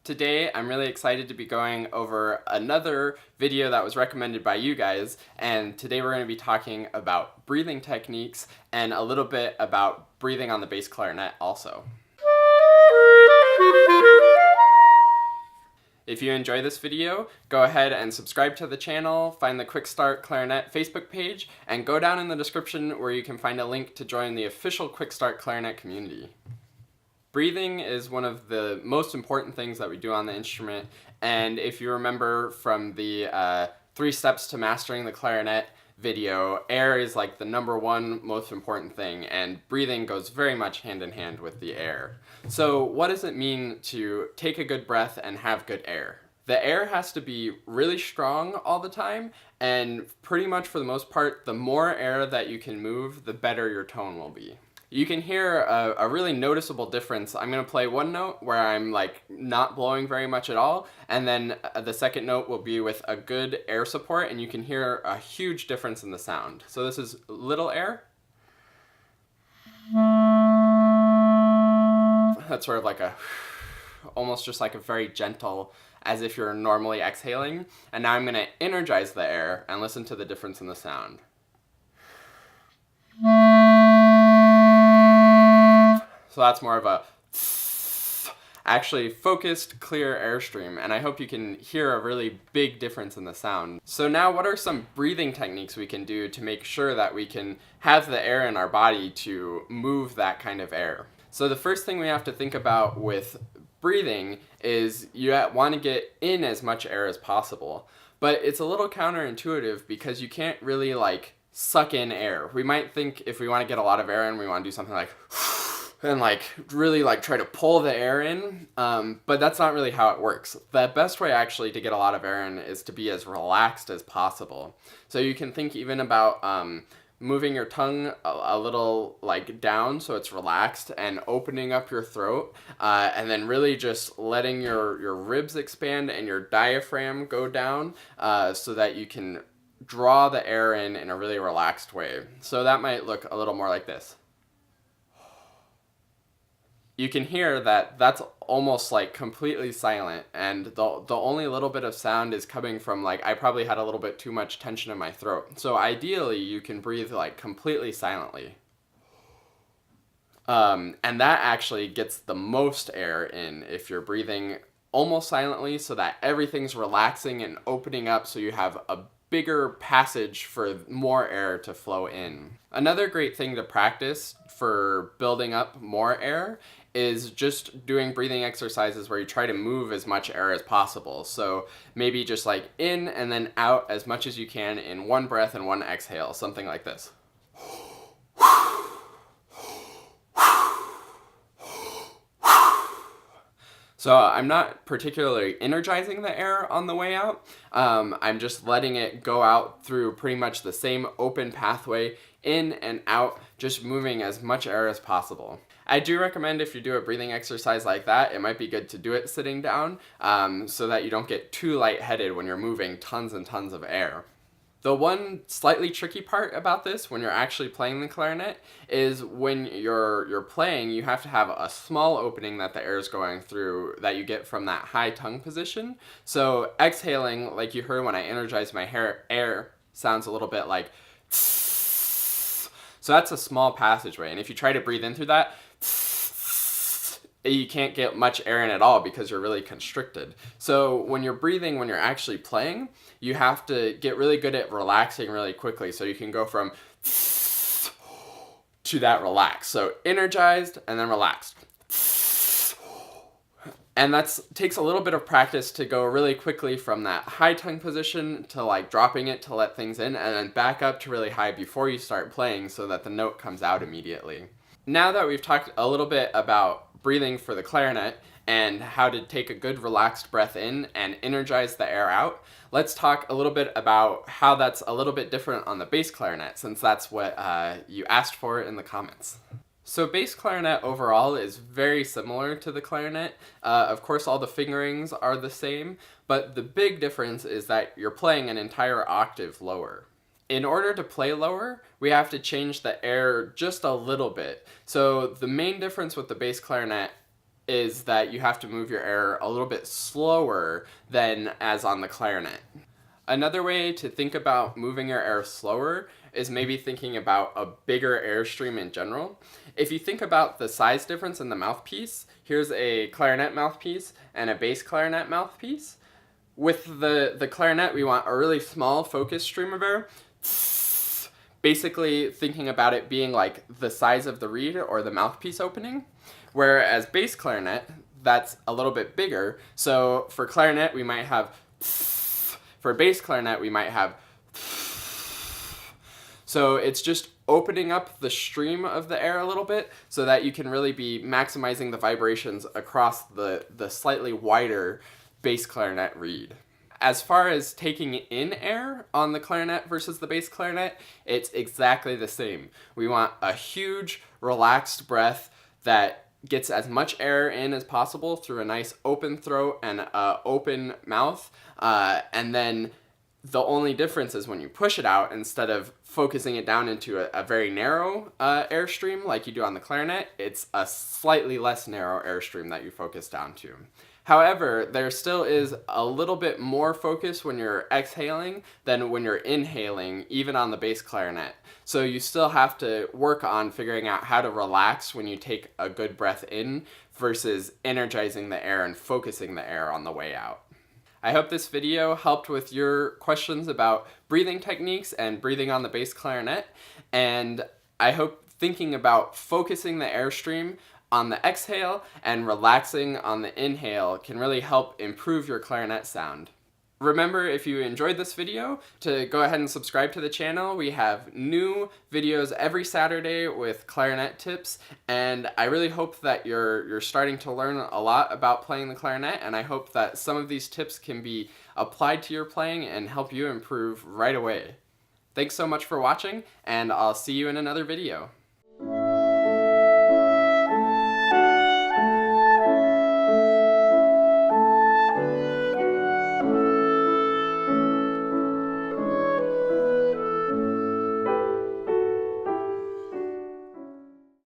Today, I'm really excited to be going over another video that was recommended by you guys, and today we're going to be talking about breathing techniques and a little bit about breathing on the bass clarinet also. If you enjoy this video, go ahead and subscribe to the channel, find the QuickStart Clarinet Facebook page, and go down in the description where you can find a link to join the official QuickStart Clarinet community. Breathing is one of the most important things that we do on the instrument, and if you remember from the 3 steps to mastering the clarinet video, air is like the #1 most important thing, and breathing goes very much hand in hand with the air. So what does it mean to take a good breath and have good air? The air has to be really strong all the time, and pretty much for the most part, the more air that you can move, the better your tone will be. You can hear a really noticeable difference. I'm going to play one note where I'm like not blowing very much at all, and then the second note will be with a good air support, and you can hear a huge difference in the sound. So this is little air. That's sort of like almost just like a very gentle, as if you're normally exhaling. And now I'm going to energize the air and listen to the difference in the sound. So that's more of a actually focused, clear airstream, and I hope you can hear a really big difference in the sound. So now what are some breathing techniques we can do to make sure that we can have the air in our body to move that kind of air? So the first thing we have to think about with breathing is you want to get in as much air as possible, but it's a little counterintuitive because you can't really like suck in air. We might think if we want to get a lot of air in, we want to do something like and like really like try to pull the air in, but that's not really how it works. The best way actually to get a lot of air in is to be as relaxed as possible. So you can think even about moving your tongue a little like down so it's relaxed and opening up your throat, and then really just letting your ribs expand and your diaphragm go down so that you can draw the air in a really relaxed way. So that might look a little more like this. You can hear that that's almost like completely silent, and the only little bit of sound is coming from like I probably had a little bit too much tension in my throat. So ideally you can breathe like completely silently. And that actually gets the most air in if you're breathing almost silently so that everything's relaxing and opening up so you have a bigger passage for more air to flow in. Another great thing to practice for building up more air is just doing breathing exercises where you try to move as much air as possible. So maybe just like in and then out as much as you can in one breath and one exhale, something like this. So I'm not particularly energizing the air on the way out. I'm just letting it go out through pretty much the same open pathway in and out, just moving as much air as possible. I do recommend if you do a breathing exercise like that, it might be good to do it sitting down so that you don't get too lightheaded when you're moving tons and tons of air. The one slightly tricky part about this when you're actually playing the clarinet is when you're playing, you have to have a small opening that the air is going through that you get from that high tongue position. So exhaling, like you heard when I energized my air, sounds a little bit like so that's a small passageway, and if you try to breathe in through that, you can't get much air in at all because you're really constricted. So when you're breathing, when you're actually playing, you have to get really good at relaxing really quickly so you can go from to that relaxed. So energized and then relaxed. And that takes a little bit of practice to go really quickly from that high tongue position to like dropping it to let things in, and then back up to really high before you start playing so that the note comes out immediately. Now that we've talked a little bit about breathing for the clarinet and how to take a good relaxed breath in and energize the air out, let's talk a little bit about how that's a little bit different on the bass clarinet, since that's what you asked for in the comments. So bass clarinet overall is very similar to the clarinet. Of course all the fingerings are the same, but the big difference is that you're playing an entire octave lower. In order to play lower, we have to change the air just a little bit. So the main difference with the bass clarinet is that you have to move your air a little bit slower than as on the clarinet. Another way to think about moving your air slower is maybe thinking about a bigger airstream in general. If you think about the size difference in the mouthpiece, here's a clarinet mouthpiece and a bass clarinet mouthpiece. With the clarinet, we want a really small focused stream of air, basically thinking about it being like the size of the reed or the mouthpiece opening. Whereas bass clarinet, that's a little bit bigger. So for clarinet, we might have, for bass clarinet, we might have. So it's just opening up the stream of the air a little bit so that you can really be maximizing the vibrations across the slightly wider bass clarinet reed. As far as taking in air on the clarinet versus the bass clarinet, it's exactly the same. We want a huge, relaxed breath that gets as much air in as possible through a nice open throat and open mouth, and then the only difference is when you push it out, instead of focusing it down into a very narrow airstream like you do on the clarinet, it's a slightly less narrow airstream that you focus down to. However, there still is a little bit more focus when you're exhaling than when you're inhaling, even on the bass clarinet. So you still have to work on figuring out how to relax when you take a good breath in versus energizing the air and focusing the air on the way out. I hope this video helped with your questions about breathing techniques and breathing on the bass clarinet, and I hope thinking about focusing the airstream on the exhale and relaxing on the inhale can really help improve your clarinet sound. Remember, if you enjoyed this video, to go ahead and subscribe to the channel. We have new videos every Saturday with clarinet tips, and I really hope that you're starting to learn a lot about playing the clarinet, and I hope that some of these tips can be applied to your playing and help you improve right away. Thanks so much for watching, and I'll see you in another video.